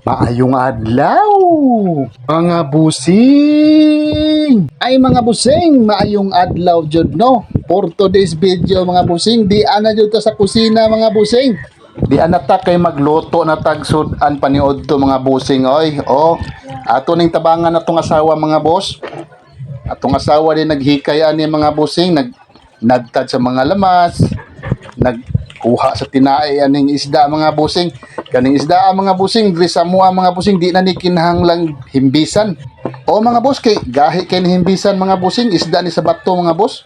Maayong adlaw, mga busing! Ay mga busing, maayong adlaw jud no. For today's video mga busing, di ana jud ta sa kusina mga busing. Di ana ta kay magluto na tagsudan paniod to mga busing oy. Ato ning tabangan atong asawa mga boss. Atong asawa din naghikay ani mga busing, nagtad sa mga lamas, nagkuha sa tinae aning isda mga busing. Kaning isda mga busing diri sa mua mga busing di na ni kinahanglang himbisan. Mga boss kay gahi kay ni himbisan mga busing isda ni sa bato mga boss.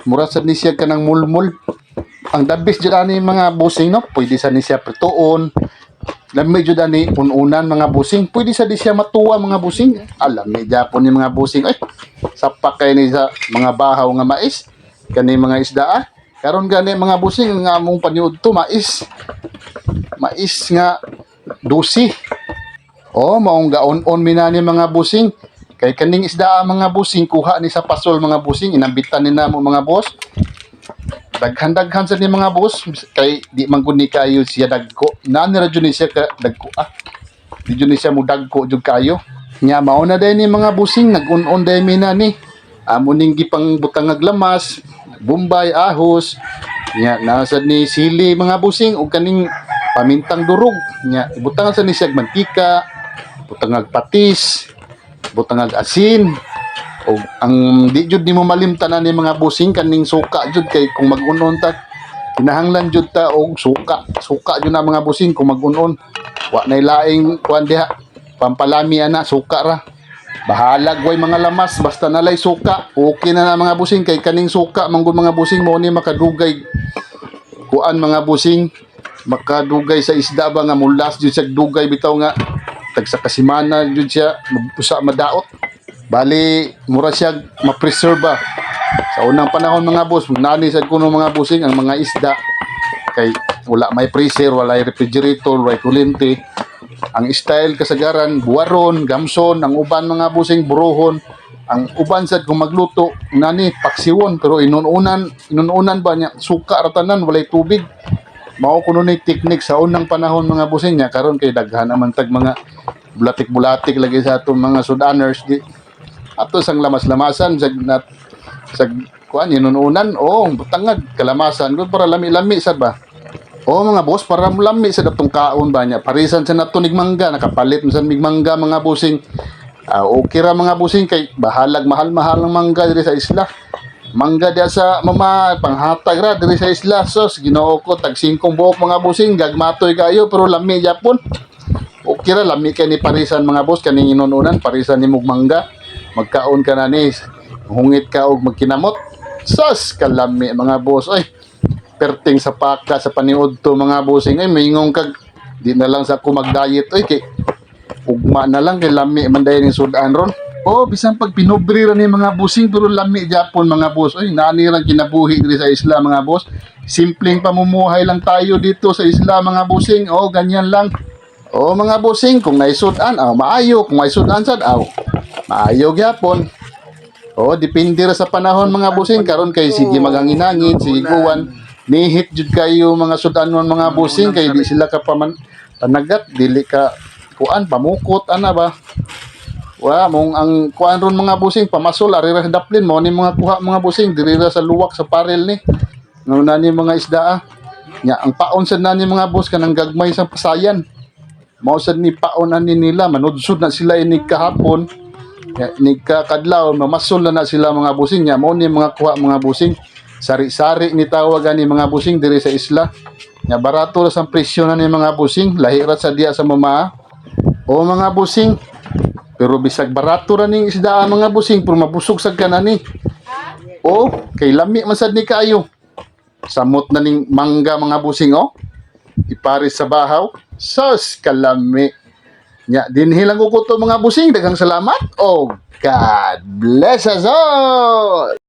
Mura sad ni siya kanang mulmul. Ang dabis jud ani mga busing no, pwede sa ni siya prituon. Lami jud ani ununan mga busing. Pwede sa di siya matuwa mga busing. Alami gyapon ni mga busing. Ay, sapak kay ni sa mga bahaw nga mais. Kani mga isda karon gani mga busing nga among paniud to mais nga dusi. Maong gaon-on minani mga busing. Kay kaning isda mga busing kuha ni sa pasol mga busing inambitan ni namo mga boss. Daghan-daghan sa ni mga boss kay di man gud ni kayo siya dagko. Nani ra jud ni siya ka dagko Di jud ni siya mo dagko jud kayo. Nya mao na day ni mga busing nag-on-on day minani. Amo ning gipang butangag lamas, bombay, ahos. Nya nasad ni sili mga busing ug kaning pamintang durog. Nya ibutangan sa ni siya mantika, butangag patis, butangag asin. O ang di jud nimo malimtanan ni mga busing kaning suka jud kay kung mag-unon ta kinahanglan jud ta og suka jud na mga busing kung mag-unon wa nay laing kuan diha pampalami ana suka ra bahalag way mga lamas basta nalay suka okay na mga busing kay kaning suka manggod mga busing mo ni makadugay kuan mga busing makadugay sa isda ba nga mulas jud siya dugay bitaw nga tag sa kasimana jud siya usa madaot. Bali, mura siya ma-preserve ba. Sa unang panahon mga boss, nani sad kuno mga busing ang mga isda. Kay wala may freezer, wala may refrigerator, wala kulinti. Ang style kasagaran, buwaron, gamson, ang uban mga busing, burohon. Ang uban sad kung magluto, nani, paksiwon. Pero inununan ba niya, suka ratanan, walay tubig. Mao kuno ni technique sa unang panahon mga busing niya. Karon kay daghan naman tag mga bulatik-bulatik lagi sa atong mga sudaners di ato sang lamas-lamasan sa kuan inununan butangag kalamasan gud para lami-lami sad ba mga boss para lami sa datong kaon ba niya parisan sa nato nig mangga nakapalit sa mig mangga mga busing okay ra mga busing kay bahalag mahal-mahal ang mangga diri sa isla mangga dia sa mama panghatag ra diri sa isla sos Ginoo ko tag 5 buok mga busing gagmatoy kayo pero lami gyapon okay ra lami kay ni parisan mga boss kaning inununan parisan ni mugmangga magkaon ka na ni hungit ka og magkinamot sas kalami mga boss perting sa paka sa paniud to mga bossing mayingong kag di na lang sa ako mag-diet kay ugma na lang kay lami man dayon ning sudan ron bisan pag pinobri ra ni mga bossing pero lami gyapon mga boss nani ra kinabuhi diri sa isla mga boss simpleng pamumuhay lang tayo dito sa isla mga bossing ganyan lang mga bossing kung naisudan maayo kung naisudan sad maayo gyapon depende ra sa panahon mga busing karon kay sige maghangin-hangin sige kuwan nihit jud kayo mga sudanon mga busing kay di sila ka panagat dili ka kuan pamukot ana ba mong ang kuan ron mga busing pamasol ari ra daplin mo ni mga kuha mga busing diri ra sa luwak sa parel ni nguna ni mga isda nya ang paon sad na ni mga boss kanang gagmay sa pasayan mao sad ni paon ani nila manudsod na sila ini kahapon ni kakadlaw mamasol na sila mga busing nya mo ni mga kuha mga busing sari-sari ni tawag ani mga busing diri sa isla nya barato ra sang presyo na ni mga busing lahi ra sa diya sa mama mga busing pero bisag barato ra ning isda mga busing pero mabusog sad kanani kay lami man sad ni kayo samot na ning mangga mga busing iparis sa bahaw sos kalami nya dinhi lang ko to mga busing daghang salamat God bless us all.